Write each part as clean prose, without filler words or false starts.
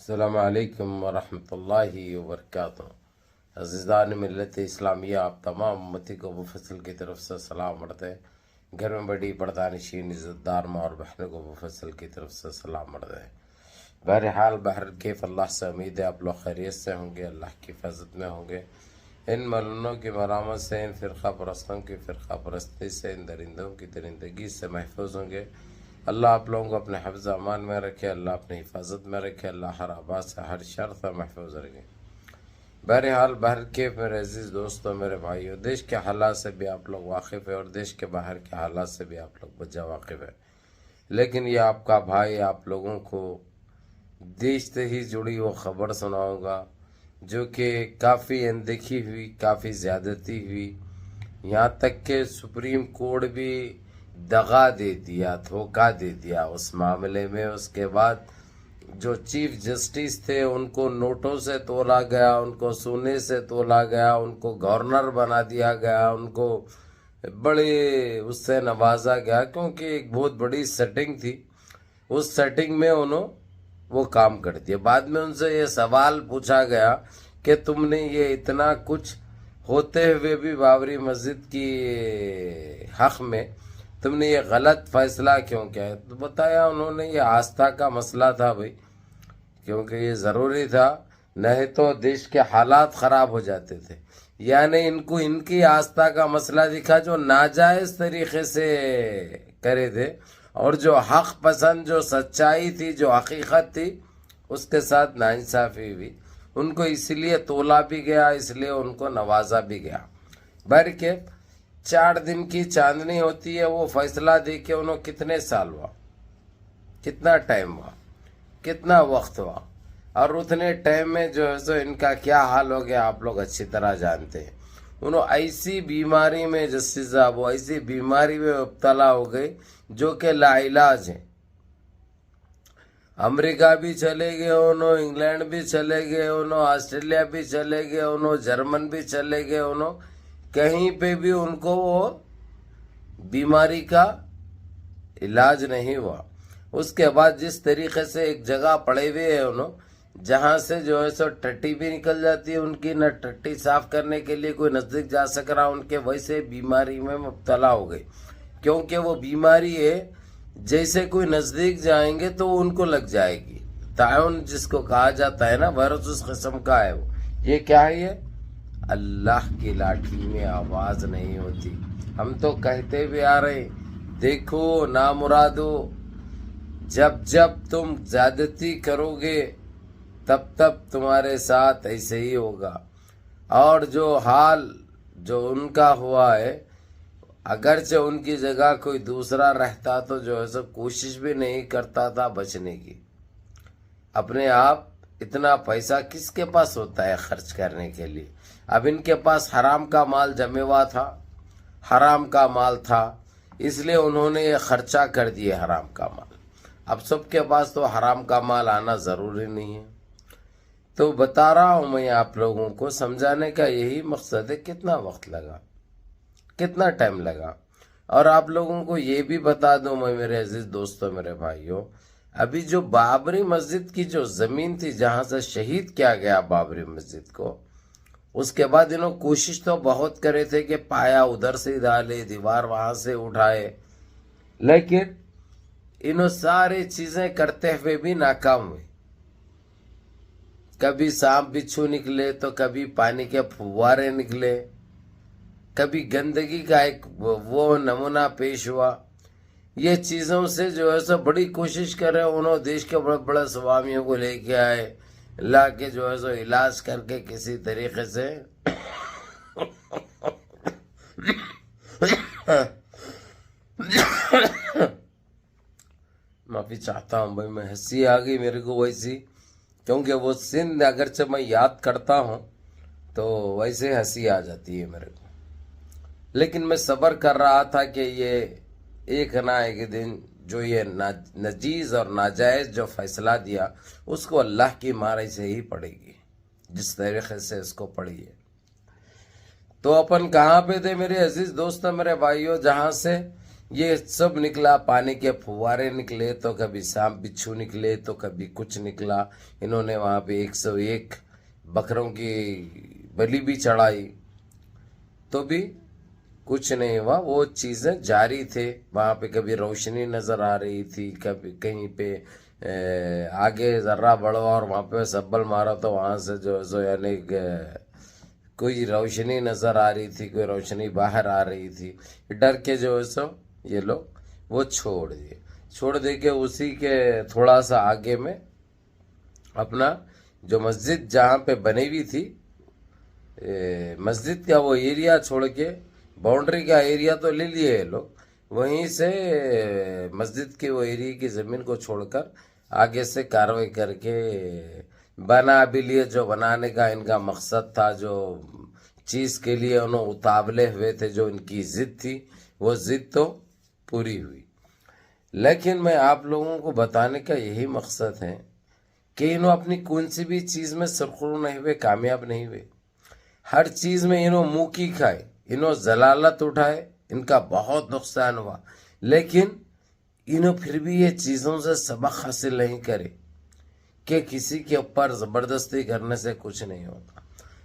السلام علیکم ورحمۃ اللہ وبرکاتہ۔ عزیزان ملت اسلامیہ، آپ تمام امتی کو مفصل کی طرف سے سلام پڑھتے ہیں۔ گھر میں بڑی پردہ نشین عزت دار ماں اور بہنوں کو مفصل کی طرف سے سلام پڑھتے ہیں۔ بہرحال کیف اللہ سے امید ہے آپ لوگ خیریت سے ہوں گے، اللہ کی حفاظت میں ہوں گے۔ ان ملنوں کی مرامت سے، ان فرقہ پرستوں کی فرقہ پرستی سے، ان درندوں کی درندگی سے محفوظ ہوں گے۔ اللہ آپ لوگوں کو اپنے حفظ امان میں رکھے، اللہ اپنی حفاظت میں رکھے، اللہ ہر آباد سے ہر شر سے محفوظ رکھے۔ بہرحال کے میرے عزیز دوستوں، میرے بھائیوں، دیش کے حالات سے بھی آپ لوگ واقف ہیں اور دیش کے باہر کے حالات سے بھی آپ لوگ بجا واقف ہیں، لیکن یہ آپ کا بھائی آپ لوگوں کو دیش سے ہی جڑی وہ خبر سناؤں گا جو کہ کافی اندیکھی ہوئی، کافی زیادتی ہوئی، یہاں تک کہ سپریم کورٹ بھی دغا دے دیا، دھوکہ دے دیا اس معاملے میں۔ اس کے بعد جو چیف جسٹس تھے ان کو نوٹوں سے تولا گیا، ان کو سونے سے تولا گیا، ان کو گورنر بنا دیا گیا، ان کو بڑے اس سے نوازا گیا، کیونکہ ایک بہت بڑی سیٹنگ تھی۔ اس سیٹنگ میں انہوں وہ کام کر دیا۔ بعد میں ان سے یہ سوال پوچھا گیا کہ تم نے یہ اتنا کچھ ہوتے ہوئے بھی بابری مسجد کی حق میں تم نے یہ غلط فیصلہ کیوں کیا ہے؟ تو بتایا انہوں نے یہ آستھا کا مسئلہ تھا بھائی، کیونکہ یہ ضروری تھا، نہیں تو دیش کے حالات خراب ہو جاتے تھے۔ یعنی ان کو ان کی آستھا کا مسئلہ دکھا جو ناجائز طریقے سے کرے تھے، اور جو حق پسند، جو سچائی تھی، جو حقیقت تھی، اس کے ساتھ ناانصافی ہوئی۔ ان کو اس لیے تولا بھی گیا، اس لیے ان کو نوازا بھی گیا۔ بلکہ 4 دن کی چاندنی ہوتی ہے، وہ فیصلہ دے کے انہوں کتنے سال ہوا، کتنا ٹائم ہوا، کتنا وقت ہوا، اور اتنے ٹائم میں جو ہے سو ان کا کیا حال ہو گیا آپ لوگ اچھی طرح جانتے ہیں۔ انہوں ایسی بیماری میں جسٹس صاحب، وہ ایسی بیماری میں مبتلا ہو گئے جو کہ لا علاج ہے۔ امریکہ بھی چلے گئے انہوں، انگلینڈ بھی چلے گئے انہوں، آسٹریلیا بھی چلے گئے انہوں، جرمن بھی چلے گئے انہوں، کہیں پہ بھی ان کو وہ بیماری کا علاج نہیں ہوا۔ اس کے بعد جس طریقے سے ایک جگہ پڑے ہوئے ہیں انہوں، جہاں سے جو ہے سو ٹٹی بھی نکل جاتی ہے ان کی، نہ ٹٹی صاف کرنے کے لیے کوئی نزدیک جا سک رہا ان کے، ویسے بیماری میں مبتلا ہو گئی۔ کیونکہ وہ بیماری ہے جیسے کوئی نزدیک جائیں گے تو ان کو لگ جائے گی۔ طاعون جس کو کہا جاتا ہے نا، وائرس اس قسم کا ہے وہ۔ یہ کیا ہے؟ یہ اللہ کی لاٹھی میں آواز نہیں ہوتی۔ ہم تو کہتے بھی آ رہے ہیں، دیکھو نامرادو، جب تم زیادتی کرو گے تب تمہارے ساتھ ایسے ہی ہوگا۔ اور جو حال جو ان کا ہوا ہے، اگرچہ ان کی جگہ کوئی دوسرا رہتا تو جو ہے سو کوشش بھی نہیں کرتا تھا بچنے کی۔ اپنے آپ اتنا پیسہ کس کے پاس ہوتا ہے خرچ کرنے کے لیے؟ اب ان کے پاس حرام کا مال جمع ہوا تھا، حرام کا مال تھا، اس لیے انہوں نے یہ خرچہ کر دیے حرام کا مال۔ اب سب کے پاس تو حرام کا مال آنا ضروری نہیں ہے۔ تو بتا رہا ہوں میں آپ لوگوں کو، سمجھانے کا یہی مقصد ہے۔ کتنا وقت لگا، کتنا ٹائم لگا۔ اور آپ لوگوں کو یہ بھی بتا دوں میں میرے عزیز دوستوں، میرے بھائیوں، ابھی جو بابری مسجد کی جو زمین تھی جہاں سے شہید کیا گیا بابری مسجد کو، اس کے بعد انہوں کوشش تو بہت کرے تھے کہ پایا ادھر سے ڈالے، دیوار وہاں سے اٹھائے، لیکن انہوں ساری چیزیں کرتے ہوئے بھی ناکام ہوئے۔ کبھی سانپ بچھو نکلے تو کبھی پانی کے فوارے نکلے، کبھی گندگی کا ایک وہ نمونہ پیش ہوا۔ یہ چیزوں سے جو ہے سو بڑی کوشش کر رہے انہوں، دیش کے بڑے بڑے سوامیوں کو لے کے آئے، لا کے جو ہے سو علاج کر کے کسی طریقے سے معافی چاہتا ہوں بھائی، میں ہنسی آ گئی میرے کو ویسی، کیونکہ وہ سن اگرچہ میں یاد کرتا ہوں تو ویسے ہنسی آ جاتی ہے میرے کو، لیکن میں صبر کر رہا تھا کہ یہ ایک نہ ایک دن جو یہ ناجیز اور ناجائز جو فیصلہ دیا اس کو اللہ کی مارے سے ہی پڑے گی، جس طریقے سے اس کو پڑی ہے۔ تو اپن کہاں پہ تھے میرے عزیز دوستوں، میرے بھائیوں؟ جہاں سے یہ سب نکلا، پانی کے فوارے نکلے، تو کبھی سانپ بچھو نکلے، تو کبھی کچھ نکلا۔ انہوں نے وہاں پہ 101 بکروں کی بلی بھی چڑھائی، تو بھی کچھ نہیں ہوا، وہ چیزیں جاری تھے۔ وہاں پہ کبھی روشنی نظر آ رہی تھی، کبھی کہیں پہ آگے ذرہ بڑھا اور وہاں پہ سبل مارا تو وہاں سے جو یعنی کوئی روشنی نظر آ رہی تھی، کوئی روشنی باہر آ رہی تھی۔ ڈر کے جو ہے سو یہ لوگ وہ چھوڑ دے کے اسی کے تھوڑا سا آگے میں اپنا جو مسجد جہاں پہ بنی ہوئی تھی، مسجد کا وہ ایریا چھوڑ کے باؤنڈری کا ایریا تو لے لیے یہ لوگ، وہیں سے مسجد کے وہ ایریا کی زمین کو چھوڑ کر آگے سے کاروائی کر کے بنا بھی لیے۔ جو بنانے کا ان کا مقصد تھا، جو چیز کے لیے انہوں اتابلے ہوئے تھے، جو ان کی ضد تھی، وہ ضد تو پوری ہوئی۔ لیکن میں آپ لوگوں کو بتانے کا یہی مقصد ہے کہ انہوں اپنی کون سی بھی چیز میں سرخرو نہیں ہوئے، کامیاب نہیں ہوئے۔ ہر چیز میں انہوں منہ کی کھائے، انہوں ضلالت اٹھائے، ان کا بہت نقصان ہوا، لیکن انہوں پھر بھی یہ چیزوں سے سبق حاصل نہیں کرے کہ کسی کے اوپر زبردستی کرنے سے کچھ نہیں ہوتا۔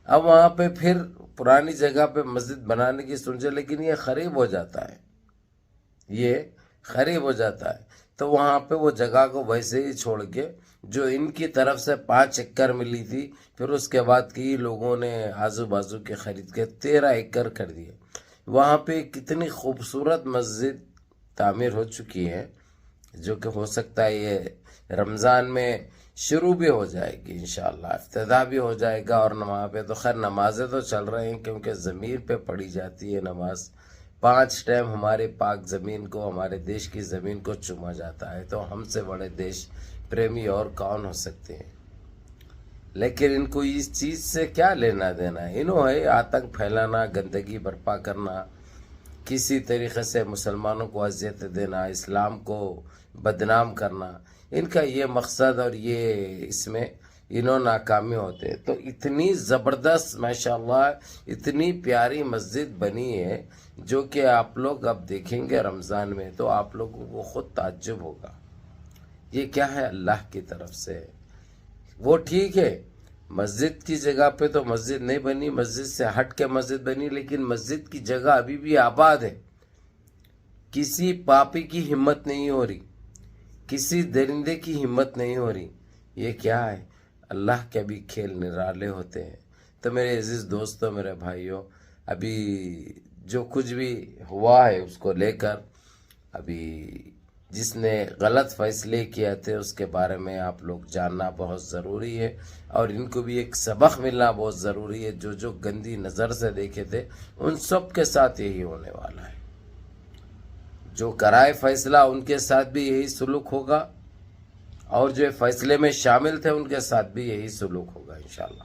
اب وہاں پہ پھر پرانی جگہ پہ مسجد بنانے کی سوچے، لیکن یہ خراب ہو جاتا ہے، تو وہاں پہ وہ جگہ کو ویسے ہی چھوڑ کے، جو ان کی طرف سے 5 ایکڑ ملی تھی، پھر اس کے بعد کی لوگوں نے آزو بازو کے خرید کے 13 ایکڑ کر دیے۔ وہاں پہ کتنی خوبصورت مسجد تعمیر ہو چکی ہے، جو کہ ہو سکتا ہے یہ رمضان میں شروع بھی ہو جائے گی، انشاءاللہ افتتاح بھی ہو جائے گا۔ اور وہاں پہ تو خیر نمازیں تو چل رہے ہیں، کیونکہ زمین پہ پڑھی جاتی ہے نماز، 5 ٹائم ہمارے پاک زمین کو، ہمارے دیش کی زمین کو چوما جاتا ہے، تو ہم سے بڑے دیش پریمی اور کون ہو سکتے ہیں؟ لیکن ان کو اس چیز سے کیا لینا دینا ہے؟ انہوں ہے آتنک پھیلانا، گندگی برپا کرنا، کسی طریقے سے مسلمانوں کو اذیت دینا، اسلام کو بدنام کرنا، ان کا یہ مقصد، اور یہ اس میں انہوں ناکامی ہوتے ہیں۔ تو اتنی زبردست ماشاءاللہ اتنی پیاری مسجد بنی ہے، جو کہ آپ لوگ اب دیکھیں گے رمضان میں تو آپ لوگوں کو خود تعجب ہوگا، یہ کیا ہے؟ اللہ کی طرف سے۔ وہ ٹھیک ہے، مسجد کی جگہ پہ تو مسجد نہیں بنی، مسجد سے ہٹ کے مسجد بنی، لیکن مسجد کی جگہ ابھی بھی آباد ہے۔ کسی پاپی کی ہمت نہیں ہو رہی، کسی درندے کی ہمت نہیں ہو رہی۔ یہ کیا ہے؟ اللہ کے بھی کھیل نرالے ہوتے ہیں۔ تو میرے عزیز دوستوں، میرے بھائیوں، ابھی جو کچھ بھی ہوا ہے اس کو لے کر، ابھی جس نے غلط فیصلے کیا تھے اس کے بارے میں آپ لوگ جاننا بہت ضروری ہے، اور ان کو بھی ایک سبق ملنا بہت ضروری ہے۔ جو گندی نظر سے دیکھے تھے ان سب کے ساتھ یہی ہونے والا ہے، جو کرائے فیصلہ ان کے ساتھ بھی یہی سلوک ہوگا، اور جو فیصلے میں شامل تھے ان کے ساتھ بھی یہی سلوک ہوگا انشاءاللہ۔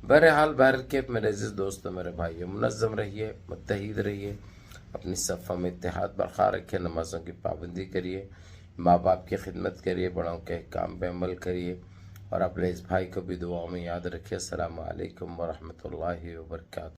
بہرحال کے میرے عزیز دوستوں، میرے بھائیوں، منظم رہیے، متحد رہیے، اپنی صفوں میں اتحاد برقرار رکھیے، نمازوں کی پابندی کریے، ماں باپ کی خدمت کریے، بڑوں کے کام پہ عمل کریے، اور اپنے اس بھائی کو بھی دعاؤں میں یاد رکھیے۔ السلام علیکم ورحمۃ اللہ وبرکاتہ۔